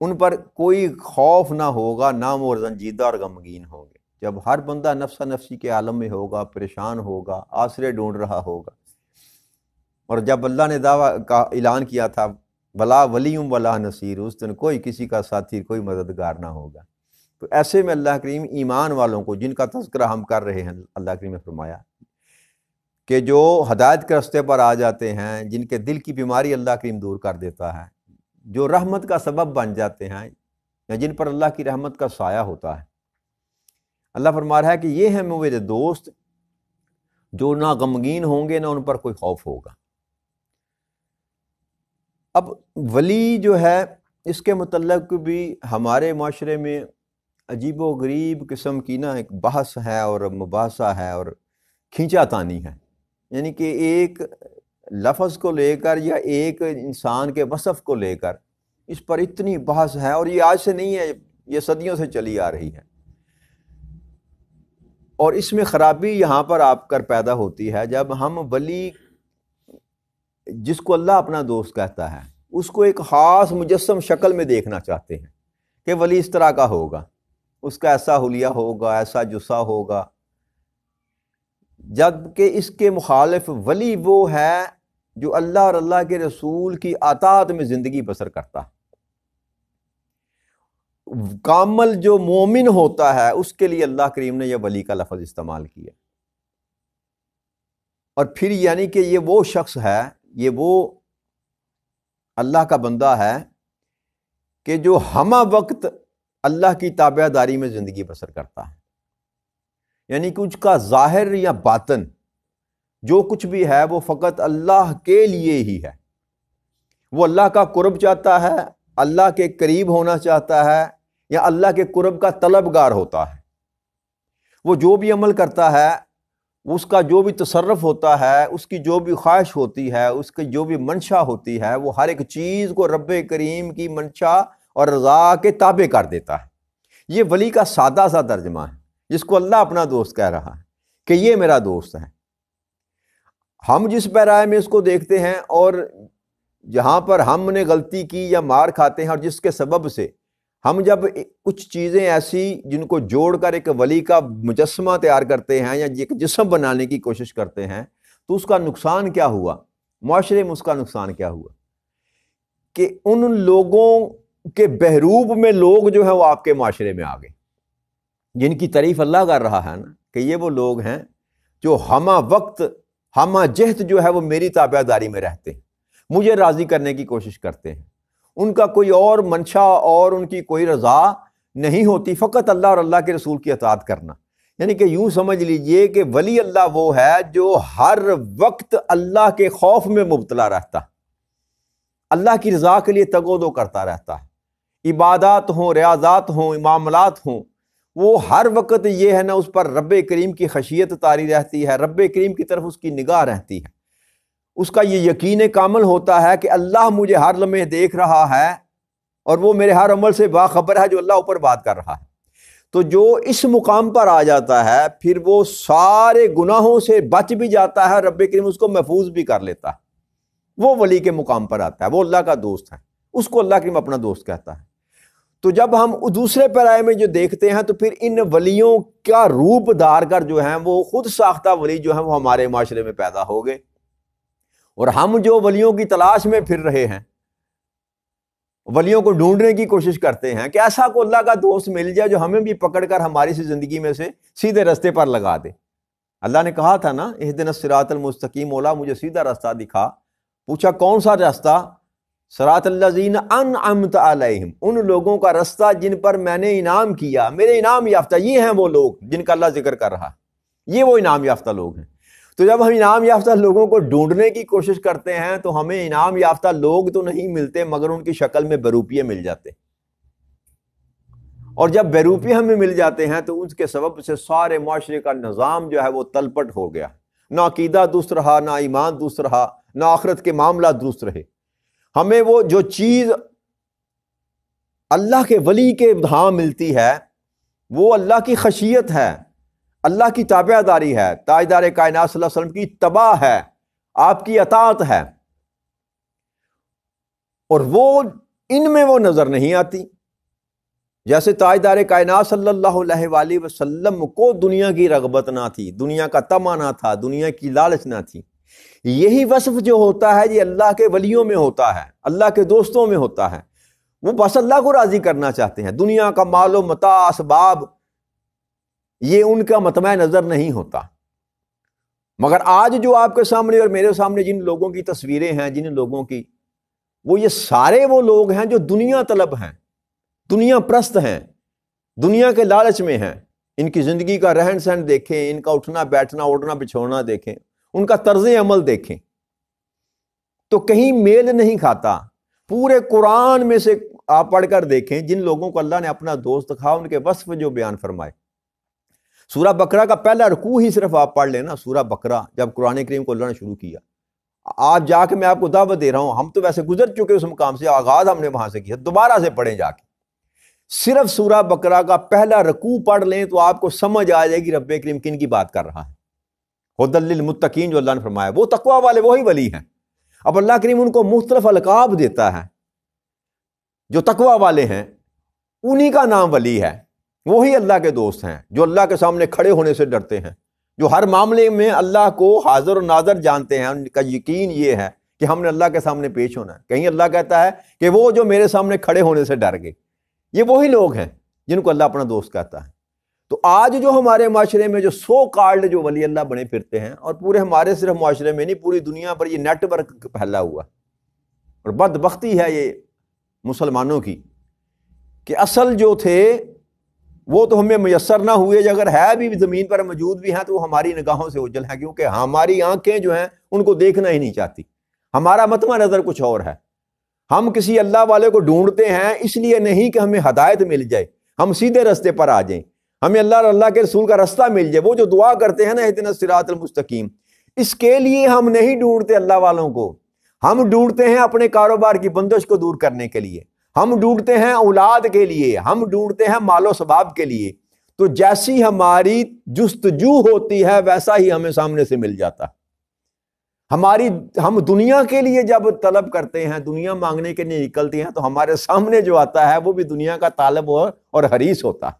ان پر کوئی خوف نہ ہوگا، نہ وہ رنجیدہ اور غمگین ہوں گے۔ جب ہر بندہ نفس نفسی کے عالم میں ہوگا، پریشان ہوگا، آسرے ڈھونڈ رہا ہوگا، اور جب اللہ نے دعویٰ کا اعلان کیا تھا ولا ولیم ولا نصیر، اس دن کوئی کسی کا ساتھی، کوئی مددگار نہ ہوگا، تو ایسے میں اللہ کریم ایمان والوں کو، جن کا تذکرہ ہم کر رہے ہیں، اللہ کریم نے فرمایا کہ جو ہدایت کے راستے پر آ جاتے ہیں، جن کے دل کی بیماری اللہ کریم دور کر دیتا ہے، جو رحمت کا سبب بن جاتے ہیں، یا جن پر اللہ کی رحمت کا سایہ ہوتا ہے، اللہ فرما رہا ہے کہ یہ ہیں میرے دوست جو نہ غمگین ہوں گے، نہ ان پر کوئی خوف ہوگا۔ اب ولی جو ہے، اس کے متعلق بھی ہمارے معاشرے میں عجیب و غریب قسم کی نا ایک بحث ہے اور مباحثہ ہے اور کھینچا تانی ہے، یعنی کہ ایک لفظ کو لے کر یا ایک انسان کے وصف کو لے کر اس پر اتنی بحث ہے، اور یہ آج سے نہیں ہے، یہ صدیوں سے چلی آ رہی ہے۔ اور اس میں خرابی یہاں پر آپ کر پیدا ہوتی ہے جب ہم ولی، جس کو اللہ اپنا دوست کہتا ہے، اس کو ایک خاص مجسم شکل میں دیکھنا چاہتے ہیں کہ ولی اس طرح کا ہوگا، اس کا ایسا حلیہ ہوگا، ایسا جسہ ہوگا، جبکہ اس کے مخالف ولی وہ ہے جو اللہ اور اللہ کے رسول کی اطاعت میں زندگی بسر کرتا ہے۔ کامل جو مومن ہوتا ہے، اس کے لیے اللہ کریم نے یہ ولی کا لفظ استعمال کیا، اور پھر یعنی کہ یہ وہ شخص ہے، یہ وہ اللہ کا بندہ ہے کہ جو ہمہ وقت اللہ کی تابع داری میں زندگی بسر کرتا ہے، یعنی کہ اس کا ظاہر یا باطن جو کچھ بھی ہے وہ فقط اللہ کے لیے ہی ہے۔ وہ اللہ کا قرب چاہتا ہے، اللہ کے قریب ہونا چاہتا ہے، یا اللہ کے قرب کا طلبگار ہوتا ہے۔ وہ جو بھی عمل کرتا ہے، اس کا جو بھی تصرف ہوتا ہے، اس کی جو بھی خواہش ہوتی ہے، اس کی جو بھی منشا ہوتی ہے، وہ ہر ایک چیز کو رب کریم کی منشا اور رضا کے تابع کر دیتا ہے۔ یہ ولی کا سادہ سا ترجمہ ہے، جس کو اللہ اپنا دوست کہہ رہا ہے کہ یہ میرا دوست ہے۔ ہم جس پیرائے میں اس کو دیکھتے ہیں، اور جہاں پر ہم نے غلطی کی یا مار کھاتے ہیں، اور جس کے سبب سے ہم جب کچھ چیزیں ایسی جن کو جوڑ کر ایک ولی کا مجسمہ تیار کرتے ہیں یا ایک جسم بنانے کی کوشش کرتے ہیں، تو اس کا نقصان کیا ہوا؟ معاشرے میں اس کا نقصان کیا ہوا کہ ان لوگوں کے بحروب میں لوگ جو ہیں وہ آپ کے معاشرے میں آ گئے، جن کی تعریف اللہ کر رہا ہے نا کہ یہ وہ لوگ ہیں جو ہمہ وقت، ہمہ جہت جو ہے وہ میری تابع داری میں رہتے ہیں، مجھے راضی کرنے کی کوشش کرتے ہیں، ان کا کوئی اور منشا اور ان کی کوئی رضا نہیں ہوتی، فقط اللہ اور اللہ کے رسول کی اطاعت کرنا۔ یعنی کہ یوں سمجھ لیجئے کہ ولی اللہ وہ ہے جو ہر وقت اللہ کے خوف میں مبتلا رہتا ہے، اللہ کی رضا کے لیے تگ و دو کرتا رہتا ہے، عبادات ہوں، ریاضات ہوں، معاملات ہوں، وہ ہر وقت یہ ہے نا اس پر رب کریم کی خشیت طاری رہتی ہے، رب کریم کی طرف اس کی نگاہ رہتی ہے، اس کا یہ یقین کامل ہوتا ہے کہ اللہ مجھے ہر لمحے دیکھ رہا ہے اور وہ میرے ہر عمل سے باخبر ہے جو اللہ اوپر بات کر رہا ہے۔ تو جو اس مقام پر آ جاتا ہے، پھر وہ سارے گناہوں سے بچ بھی جاتا ہے، رب کریم اس کو محفوظ بھی کر لیتا ہے، وہ ولی کے مقام پر آتا ہے، وہ اللہ کا دوست ہے، اس کو اللہ کریم اپنا دوست کہتا ہے۔ تو جب ہم دوسرے پیرائے میں جو دیکھتے ہیں، تو پھر ان ولیوں کا روپ دھار کر جو ہیں وہ خود ساختہ ولی جو ہیں وہ ہمارے معاشرے میں پیدا ہو گئے، اور ہم جو ولیوں کی تلاش میں پھر رہے ہیں، ولیوں کو ڈھونڈنے کی کوشش کرتے ہیں کہ ایسا کو اللہ کا دوست مل جائے جو ہمیں بھی پکڑ کر ہماری سی زندگی میں سے سیدھے راستے پر لگا دے۔ اللہ نے کہا تھا نا، اہدنا الصراط المستقیم، مولا مجھے سیدھا راستہ دکھا۔ پوچھا کون سا راستہ؟ صراط الذین انعمت علیہم، ان لوگوں کا راستہ جن پر میں نے انعام کیا، میرے انعام یافتہ، یہ ہیں وہ لوگ جن کا اللہ ذکر کر رہا ہے، یہ وہ انعام یافتہ لوگ ہیں۔ تو جب ہم انعام یافتہ لوگوں کو ڈھونڈنے کی کوشش کرتے ہیں تو ہمیں انعام یافتہ لوگ تو نہیں ملتے، مگر ان کی شکل میں بہروپیے مل جاتے، اور جب بہروپیے ہمیں مل جاتے ہیں تو اس کے سبب سے سارے معاشرے کا نظام جو ہے وہ تلپٹ ہو گیا، نہ عقیدہ درست رہا، نہ ایمان درست رہا، نہ آخرت کے معاملات درست رہے۔ ہمیں وہ جو چیز اللہ کے ولی کے ہاں ملتی ہے وہ اللہ کی خشیت ہے، اللہ کی تابع داری ہے، تاجدار کائنات صلی اللہ علیہ وسلم کی اتباع ہے، آپ کی اطاعت ہے، اور وہ ان میں وہ نظر نہیں آتی۔ جیسے تاجدار کائنات صلی اللہ علیہ وآلہ وسلم کو دنیا کی رغبت نہ تھی، دنیا کا طمع نہ تھا، دنیا کی لالچ نہ تھی۔ یہی وصف جو ہوتا ہے یہ اللہ کے ولیوں میں ہوتا ہے، اللہ کے دوستوں میں ہوتا ہے۔ وہ بس اللہ کو راضی کرنا چاہتے ہیں، دنیا کا مال و متاع، اسباب، یہ ان کا مطمع نظر نہیں ہوتا۔ مگر آج جو آپ کے سامنے اور میرے سامنے جن لوگوں کی تصویریں ہیں، جن لوگوں کی، وہ یہ سارے وہ لوگ ہیں جو دنیا طلب ہیں، دنیا پرست ہیں، دنیا کے لالچ میں ہیں۔ ان کی زندگی کا رہن سہن دیکھیں، ان کا اٹھنا بیٹھنا اڑنا بچھونا دیکھیں، ان کا طرز عمل دیکھیں تو کہیں میل نہیں کھاتا۔ پورے قرآن میں سے آپ پڑھ کر دیکھیں جن لوگوں کو اللہ نے اپنا دوست کہا، ان کے وصف جو بیان فرمائے۔ سورہ بقرہ کا پہلا رکوع ہی صرف آپ پڑھ لینا، سورہ بقرہ جب قرآن کریم کو اللہ نے شروع کیا، آج جا کے میں آپ کو دعوت دے رہا ہوں، ہم تو ویسے گزر چکے اس مقام سے، آغاز ہم نے وہاں سے کیا، دوبارہ سے پڑھیں جا کے۔ صرف سورہ بقرہ کا پہلا رکوع پڑھ لیں تو آپ کو سمجھ آ جائے گی رب کریم کن کی بات کر رہا ہے۔ ھدی للمتقین جو اللہ نے فرمایا، وہ تقوی والے وہی ولی ہیں۔ اب اللہ کریم ان کو مختلف القاب دیتا ہے، جو تقوی والے ہیں انہی کا نام ولی ہے، وہی اللہ کے دوست ہیں، جو اللہ کے سامنے کھڑے ہونے سے ڈرتے ہیں، جو ہر معاملے میں اللہ کو حاضر و ناظر جانتے ہیں۔ ان کا یقین یہ ہے کہ ہم نے اللہ کے سامنے پیش ہونا ہے۔ کہیں اللہ کہتا ہے کہ وہ جو میرے سامنے کھڑے ہونے سے ڈر گئے، یہ وہی لوگ ہیں جن کو اللہ اپنا دوست کہتا ہے۔ تو آج جو ہمارے معاشرے میں جو سو کالڈ جو ولی اللہ بنے پھرتے ہیں، اور پورے ہمارے صرف معاشرے میں نہیں، پوری دنیا پر یہ نیٹ ورک پھیلا ہوا، اور بدبختی ہے یہ مسلمانوں کی کہ اصل جو تھے وہ تو ہمیں میسر نہ ہوئے، اگر ہے بھی زمین پر موجود بھی ہیں تو وہ ہماری نگاہوں سے اوجھل ہیں، کیونکہ ہماری آنکھیں جو ہیں ان کو دیکھنا ہی نہیں چاہتی۔ ہمارا مطمع نظر کچھ اور ہے۔ ہم کسی اللہ والے کو ڈھونڈتے ہیں اس لیے نہیں کہ ہمیں ہدایت مل جائے، ہم سیدھے رستے پر آ جائیں، ہمیں اللہ اور اللہ کے رسول کا رستہ مل جائے۔ وہ جو دعا کرتے ہیں نا اہدنا الصراط المستقیم، اس کے لیے ہم نہیں ڈھونڈتے اللہ والوں کو، ہم ڈھونڈتے ہیں اپنے کاروبار کی بندش کو دور کرنے کے لیے، ہم ڈھونڈتے ہیں اولاد کے لیے، ہم ڈھونڈتے ہیں مال و ثواب کے لیے۔ تو جیسی ہماری جستجو ہوتی ہے ویسا ہی ہمیں سامنے سے مل جاتا ہے۔ ہم دنیا کے لیے جب طلب کرتے ہیں، دنیا مانگنے کے لیے نکلتے ہیں، تو ہمارے سامنے جو آتا ہے وہ بھی دنیا کا طالب اور حریص ہوتا ہے۔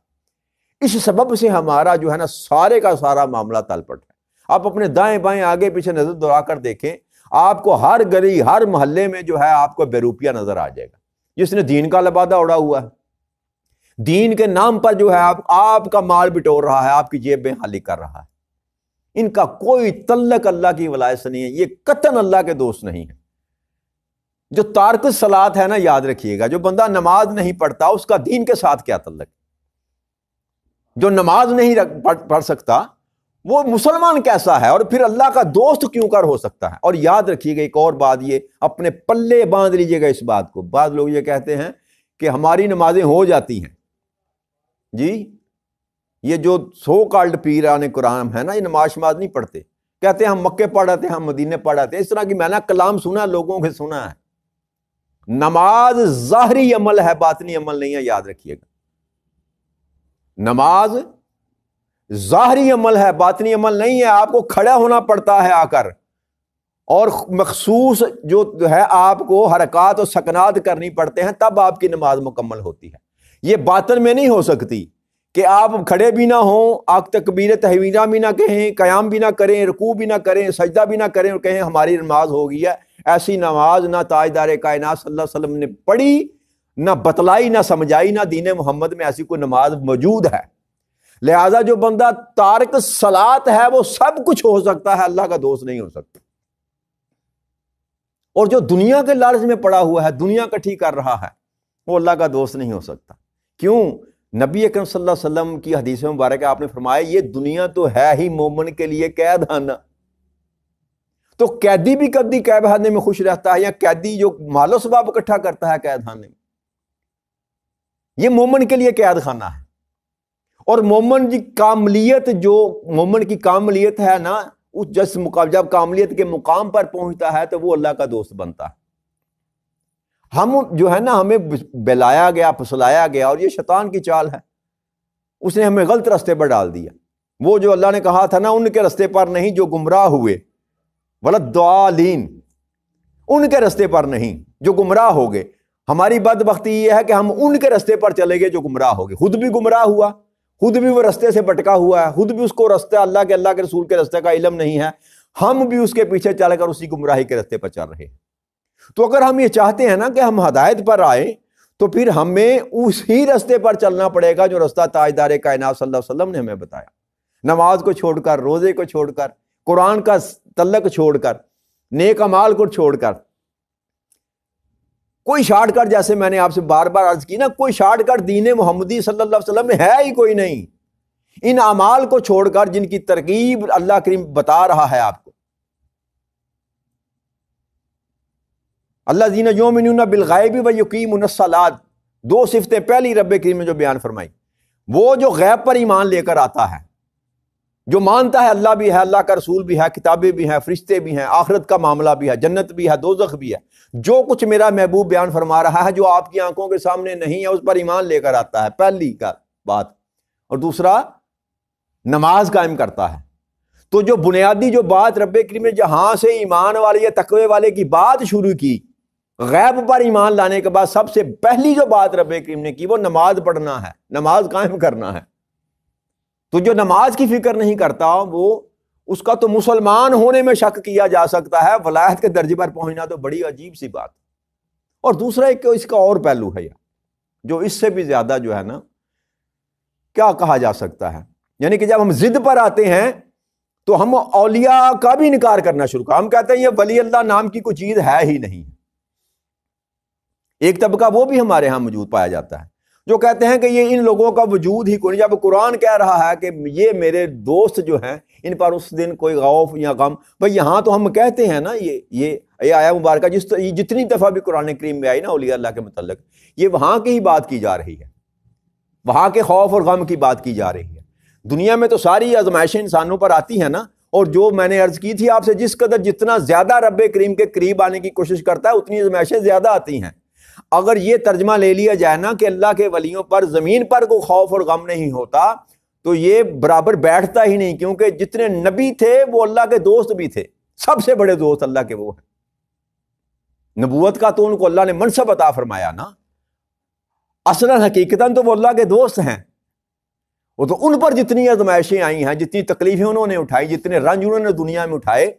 اس سبب سے ہمارا جو ہے نا سارے کا سارا معاملہ تلپٹ ہے۔ آپ اپنے دائیں بائیں آگے پیچھے نظر دوڑا کر دیکھیں، آپ کو ہر گلی ہر محلے میں جو ہے آپ کو بے روپیہ نظر آ جائے گا، جس نے دین کا لبادہ اڑا ہوا ہے، دین کے نام پر جو ہے آپ کا مال بٹور رہا ہے، آپ کی جیبیں خالی کر رہا ہے۔ ان کا کوئی تعلق اللہ کی ولایت سے نہیں ہے، یہ قطعاً اللہ کے دوست نہیں ہے۔ جو تارک الصلاۃ ہے نا، یاد رکھیے گا، جو بندہ نماز نہیں پڑھتا اس کا دین کے ساتھ کیا تعلق؟ جو نماز نہیں پڑھ سکتا وہ مسلمان کیسا ہے، اور پھر اللہ کا دوست کیوں کر ہو سکتا ہے؟ اور یاد رکھیے گا ایک اور بات، یہ اپنے پلے باندھ لیجیے گا اس بات کو۔ بعض لوگ یہ کہتے ہیں کہ ہماری نمازیں ہو جاتی ہیں، جی یہ جو سو کالڈ پیران قرآن ہے نا، یہ نماز نہیں پڑھتے، کہتے ہیں ہم مکے پڑھ آتے ہیں، ہم مدینے پڑھ آتے ہیں۔ اس طرح کی میں نے کلام سنا، لوگوں کے سنا ہے۔ نماز ظاہری عمل ہے، باطنی عمل نہیں ہے، یاد رکھیے گا۔ نماز ظاہری عمل ہے، باطنی عمل نہیں ہے۔ آپ کو کھڑا ہونا پڑتا ہے آ کر، اور مخصوص جو ہے آپ کو حرکات و سکنات کرنی پڑتے ہیں، تب آپ کی نماز مکمل ہوتی ہے۔ یہ باطن میں نہیں ہو سکتی کہ آپ کھڑے بھی نہ ہوں، آپ تکبیر تحویلہ بھی نہ کہیں، قیام بھی نہ کریں، رکوع بھی نہ کریں، سجدہ بھی نہ کریں، اور کہیں ہماری نماز ہو گئی ہے۔ ایسی نماز نہ تاجدار کائنات صلی اللہ علیہ وسلم نے پڑھی، نہ بتلائی، نہ سمجھائی، نہ دین محمد میں ایسی کوئی نماز موجود ہے۔ لہذا جو بندہ تارک الصلاۃ ہے وہ سب کچھ ہو سکتا ہے، اللہ کا دوست نہیں ہو سکتا۔ اور جو دنیا کے لالچ میں پڑا ہوا ہے، دنیا کٹھی کر رہا ہے، وہ اللہ کا دوست نہیں ہو سکتا۔ کیوں؟ نبی اکرم صلی اللہ علیہ وسلم کی حدیث مبارکہ آپ نے فرمایا، یہ دنیا تو ہے ہی مومن کے لیے قید خانہ۔ تو قیدی بھی کبھی قید خانے میں خوش رہتا ہے، یا قیدی جو مال و ثواب اکٹھا کرتا ہے قید خانے میں، یہ مومن کے لیے قید خانہ ہے۔ اور مومن کی کاملیت، جو مومن کی کاملیت ہے نا، اس جب کاملیت کے مقام پر پہنچتا ہے تو وہ اللہ کا دوست بنتا ہے۔ ہم جو ہے نا، ہمیں بلایا گیا، پھسلایا گیا، اور یہ شیطان کی چال ہے، اس نے ہمیں غلط راستے پر ڈال دیا۔ وہ جو اللہ نے کہا تھا نا، ان کے راستے پر نہیں جو گمراہ ہوئے، وَلَا الضَّالِّينَ، ان کے راستے پر نہیں جو گمراہ ہو گئے۔ ہماری بدبختی یہ ہے کہ ہم ان کے رستے پر چلے گئے جو گمراہ ہو گئے. خود بھی گمراہ ہوا, خود بھی وہ رستے سے بٹکا ہوا ہے, خود بھی اس کو رستے اللہ کے رسول کے رستے کا علم نہیں ہے, ہم بھی اس کے پیچھے چل کر اسی گمراہی کے رستے پر چل رہے ہیں. تو اگر ہم یہ چاہتے ہیں نا کہ ہم ہدایت پر آئیں, تو پھر ہمیں اسی رستے پر چلنا پڑے گا جو رستہ تاجدار کائنات صلی اللہ علیہ وسلم نے ہمیں بتایا. نماز کو چھوڑ کر, روزے کو چھوڑ کر, قرآن کا تعلق چھوڑ کر, نیک اعمال کو چھوڑ کر, کوئی شارٹ کٹ, جیسے میں نے آپ سے بار بار عرض کی نا, کوئی شارٹ کٹ دین محمدی صلی اللہ علیہ وسلم میں ہے ہی کوئی نہیں. ان اعمال کو چھوڑ کر جن کی ترکیب اللہ کریم بتا رہا ہے آپ کو, الذین یؤمنون بالغیب ویقیمون الصلاۃ, دو صفتیں پہلی رب کریم نے جو بیان فرمائی, وہ جو غیب پر ایمان لے کر آتا ہے, جو مانتا ہے اللہ بھی ہے, اللہ کا رسول بھی ہے, کتابیں بھی ہیں, فرشتے بھی ہیں, آخرت کا معاملہ بھی ہے, جنت بھی ہے, دوزخ بھی ہے, جو کچھ میرا محبوب بیان فرما رہا ہے جو آپ کی آنکھوں کے سامنے نہیں ہے, اس پر ایمان لے کر آتا ہے, پہلی کا بات. اور دوسرا نماز قائم کرتا ہے. تو جو بنیادی جو بات رب کریم نے جہاں سے ایمان والے یا تقوی والے کی بات شروع کی, غیب پر ایمان لانے کے بعد سب سے پہلی جو بات رب کریم نے کی وہ نماز پڑھنا ہے, نماز قائم کرنا ہے. تو جو نماز کی فکر نہیں کرتا, وہ اس کا تو مسلمان ہونے میں شک کیا جا سکتا ہے, ولایت کے درجے پر پہنچنا تو بڑی عجیب سی بات. اور دوسرا ایک اس کا اور پہلو ہے جو اس سے بھی زیادہ جو ہے نا, کیا کہا جا سکتا ہے, یعنی کہ جب ہم ضد پر آتے ہیں تو ہم اولیاء کا بھی انکار کرنا شروع کر, ہم کہتے ہیں یہ ولی اللہ نام کی کوئی چیز ہے ہی نہیں. ایک طبقہ وہ بھی ہمارے ہاں موجود پایا جاتا ہے جو کہتے ہیں کہ یہ ان لوگوں کا وجود ہی کوئی نہیں. جب قرآن کہہ رہا ہے کہ یہ میرے دوست جو ہیں ان پر اس دن کوئی خوف یا غم, بھئی یہاں تو ہم کہتے ہیں نا یہ آیا مبارکہ جتنی دفعہ بھی قرآن کریم میں آئی نا اولیاء اللہ کے متعلق, یہ وہاں کی ہی بات کی جا رہی ہے, وہاں کے خوف اور غم کی بات کی جا رہی ہے. دنیا میں تو ساری آزمائشیں انسانوں پر آتی ہیں نا, اور جو میں نے عرض کی تھی آپ سے, جس قدر جتنا زیادہ رب کریم کے قریب آنے کی کوشش کرتا ہے اتنی آزمائشیں زیادہ آتی ہیں. اگر یہ ترجمہ لے لیا جائے نا کہ اللہ کے ولیوں پر زمین پر کوئی خوف اور غم نہیں ہوتا, تو یہ برابر بیٹھتا ہی نہیں, کیونکہ جتنے نبی تھے وہ اللہ کے دوست بھی تھے, سب سے بڑے دوست اللہ کے وہ ہیں. نبوت کا تو ان کو اللہ نے منصب عطا فرمایا نا, اصلا حقیقتاً تو وہ اللہ کے دوست ہیں. وہ تو ان پر جتنی آزمائشیں آئی ہیں, جتنی تکلیفیں انہوں نے اٹھائی, جتنے رنج انہوں نے دنیا میں اٹھائے,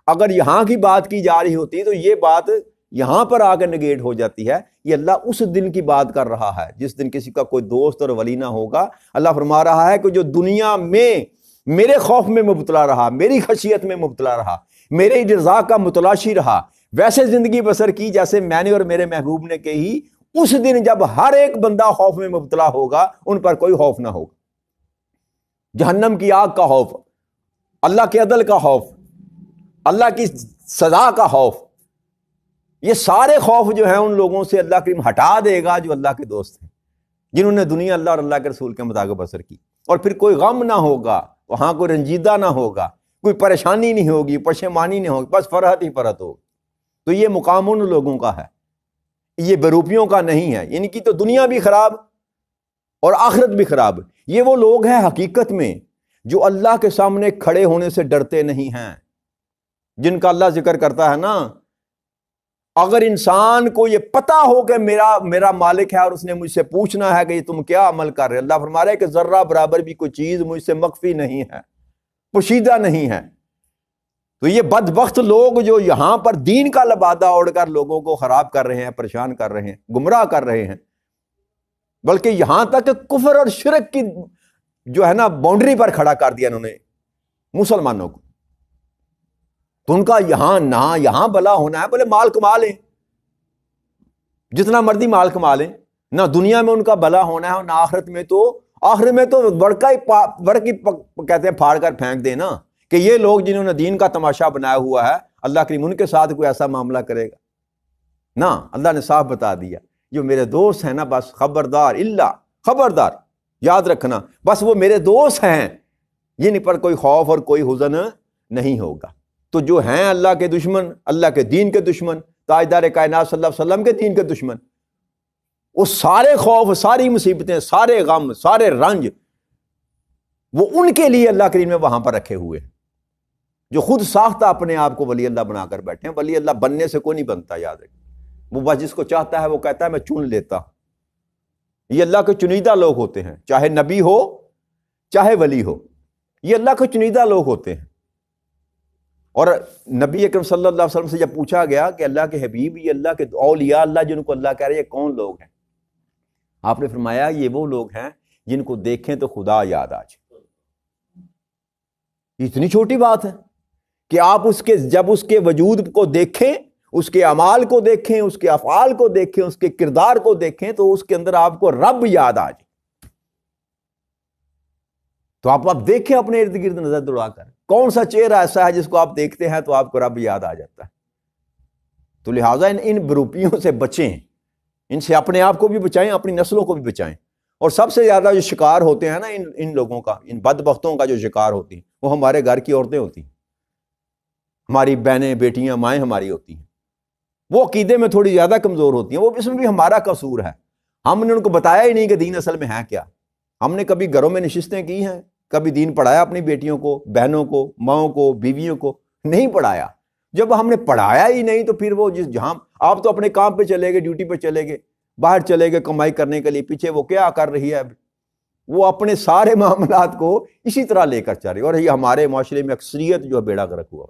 اگر یہاں کی بات کی جا رہی ہوتی تو یہ بات یہاں پر آ کے نگیٹ ہو جاتی ہے. یہ اللہ اس دن کی بات کر رہا ہے جس دن کسی کا کوئی دوست اور ولی نہ ہوگا. اللہ فرما رہا ہے کہ جو دنیا میں میرے خوف میں مبتلا رہا, میری خشیت میں مبتلا رہا, میرے رضا کا متلاشی رہا, ویسے زندگی بسر کی جیسے میں نے اور میرے محبوب نے کہی, اس دن جب ہر ایک بندہ خوف میں مبتلا ہوگا ان پر کوئی خوف نہ ہوگا. جہنم کی آگ کا خوف, اللہ کے عدل کا خوف, اللہ کی سزا کا خوف, یہ سارے خوف جو ہیں ان لوگوں سے اللہ کریم ہٹا دے گا جو اللہ کے دوست ہیں, جنہوں نے دنیا اللہ اور اللہ کے رسول کے مطابق بسر کی. اور پھر کوئی غم نہ ہوگا وہاں, کوئی رنجیدہ نہ ہوگا, کوئی پریشانی نہیں ہوگی, پشیمانی نہیں ہوگی, بس فرحت ہی فرحت ہوگی. تو یہ مقام ان لوگوں کا ہے, یہ بیروپیوں کا نہیں ہے. ان کی تو دنیا بھی خراب اور آخرت بھی خراب. یہ وہ لوگ ہیں حقیقت میں جو اللہ کے سامنے کھڑے ہونے سے ڈرتے نہیں ہیں, جن کا اللہ ذکر کرتا ہے نا, اگر انسان کو یہ پتا ہو کہ میرا مالک ہے اور اس نے مجھ سے پوچھنا ہے کہ یہ تم کیا عمل کر رہے, اللہ فرما رہا ہے کہ ذرہ برابر بھی کوئی چیز مجھ سے مخفی نہیں ہے, پوشیدہ نہیں ہے. تو یہ بدبخت لوگ جو یہاں پر دین کا لبادہ اوڑھ کر لوگوں کو خراب کر رہے ہیں, پریشان کر رہے ہیں, گمراہ کر رہے ہیں, بلکہ یہاں تک کہ کفر اور شرک کی جو ہے نا باؤنڈری پر کھڑا کر دیا انہوں نے مسلمانوں کو. تو ان کا یہاں بلا ہونا ہے, بولے مال کما لیں, جتنا مرضی مال کما لیں, نہ دنیا میں ان کا بلا ہونا ہے اور نہ آخرت میں. تو بڑکا ہی کہتے ہیں پھاڑ کر پھینک دے نا, کہ یہ لوگ جنہوں نے دین کا تماشا بنایا ہوا ہے, اللہ کریم ان کے ساتھ کوئی ایسا معاملہ کرے گا نا. اللہ نے صاف بتا دیا, جو میرے دوست ہیں نا, بس خبردار, خبردار یاد رکھنا, بس وہ میرے دوست ہیں, ان پر کوئی خوف اور کوئی حزن نہیں ہوگا. تو جو ہیں اللہ کے دشمن, اللہ کے دین کے دشمن, تاجدار کائنات صلی اللہ علیہ وسلم کے دین کے دشمن, وہ سارے خوف, ساری مصیبتیں, سارے غم, سارے رنج, وہ ان کے لیے اللہ کریم نے وہاں پر رکھے ہوئے, جو خود ساختہ اپنے آپ کو ولی اللہ بنا کر بیٹھے ہیں. ولی اللہ بننے سے کوئی نہیں بنتا, یاد رکھیں. وہ بس جس کو چاہتا ہے وہ کہتا ہے میں چن لیتا ہوں۔ یہ اللہ کے چنیدہ لوگ ہوتے ہیں، چاہے نبی ہو چاہے ولی ہو، یہ اللہ کے چنیدہ لوگ ہوتے ہیں۔ اور نبی اکرم صلی اللہ علیہ وسلم سے جب پوچھا گیا کہ اللہ کے حبیب یہ اللہ کے اولیاء اللہ جن کو اللہ کہہ رہے ہیں یہ کون لوگ ہیں، آپ نے فرمایا یہ وہ لوگ ہیں جن کو دیکھیں تو خدا یاد آ جائے۔ اتنی چھوٹی بات ہے کہ آپ جب اس کے وجود کو دیکھیں، اس کے اعمال کو دیکھیں، اس کے افعال کو دیکھیں، اس کے کردار کو دیکھیں تو اس کے اندر آپ کو رب یاد آ جائے۔ تو آپ دیکھیں اپنے ارد گرد نظر دوڑا کر، کون سا چہرہ ایسا ہے جس کو آپ دیکھتے ہیں تو آپ کو رب یاد آ جاتا ہے۔ تو لہٰذا ان بروپیوں سے بچیں، ان سے اپنے آپ کو بھی بچائیں، اپنی نسلوں کو بھی بچائیں۔ اور سب سے زیادہ جو شکار ہوتے ہیں نا ان لوگوں کا، ان بدبختوں کا جو شکار ہوتی ہیں وہ ہمارے گھر کی عورتیں ہوتی ہیں، ہماری بہنیں بیٹیاں مائیں ہماری ہوتی ہیں۔ وہ عقیدے میں تھوڑی زیادہ کمزور ہوتی ہیں، وہ اس میں بھی ہمارا قصور ہے، ہم نے ان کو بتایا ہی نہیں کہ دین اصل میں ہے کیا۔ ہم نے کبھی گھروں میں نشستیں کی ہیں، کبھی دین پڑھایا اپنی بیٹیوں کو، بہنوں کو، ماؤں کو، بیویوں کو؟ نہیں پڑھایا۔ جب ہم نے پڑھایا ہی نہیں تو پھر وہ جہاں آپ تو اپنے کام پہ چلے گئے، ڈیوٹی پہ چلے گئے، باہر چلے گئے کمائی کرنے کے لیے، پیچھے وہ کیا کر رہی ہے؟ وہ اپنے سارے معاملات کو اسی طرح لے کر چل رہی ہے، اور یہ ہمارے معاشرے میں اکثریت جو ہے بیڑا غرق ہوا۔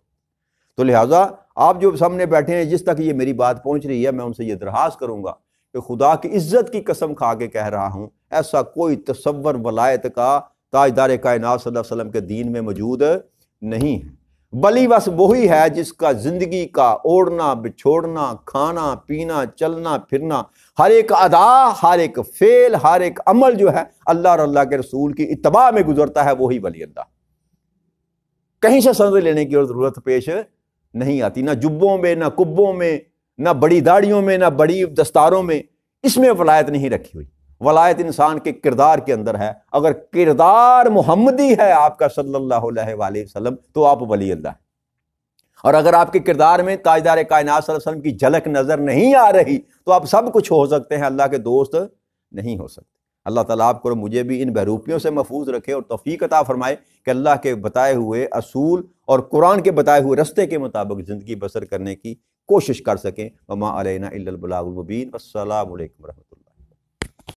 تو لہٰذا آپ جو سامنے بیٹھے ہیں، جس تک یہ میری بات پہنچ رہی ہے، میں ان سے یہ درخواست کروں گا کہ خدا کی عزت کی قسم کھا کے کہہ رہا ہوں، ایسا کوئی تصور ولایت کا تاجدار کائنات صلی اللہ علیہ وسلم کے دین میں موجود نہیں ہے، بلی بس وہی ہے جس کا زندگی کا اوڑھنا بچھوڑنا، کھانا پینا، چلنا پھرنا، ہر ایک ادا، ہر ایک فعل، ہر ایک عمل جو ہے اللہ اور اللہ کے رسول کی اتباع میں گزرتا ہے، وہی ولی اللہ۔ کہیں سے سند لینے کی ضرورت پیش نہیں آتی، نہ جبوں میں، نہ کبوں میں، نہ بڑی داڑیوں میں، نہ بڑی دستاروں میں، اس میں ولایت نہیں رکھی ہوئی۔ ولایت انسان کے کردار کے اندر ہے۔ اگر کردار محمدی ہے آپ کا صلی اللہ علیہ وآلہ وسلم تو آپ ولی اللہ ہیں، اور اگر آپ کے کردار میں تاجدار کائنات صلی اللہ علیہ وسلم کی جھلک نظر نہیں آ رہی تو آپ سب کچھ ہو سکتے ہیں، اللہ کے دوست نہیں ہو سکتے۔ اللہ تعالیٰ آپ کو اور مجھے بھی ان بہروپیوں سے محفوظ رکھے اور توفیق عطا فرمائے کہ اللہ کے بتائے ہوئے اصول اور قرآن کے بتائے ہوئے رستے کے مطابق زندگی بسر کرنے کی کوشش کر سکیں۔ وما علینا الا البلاغ المبین۔ السلام علیکم ورحمۃ اللہ۔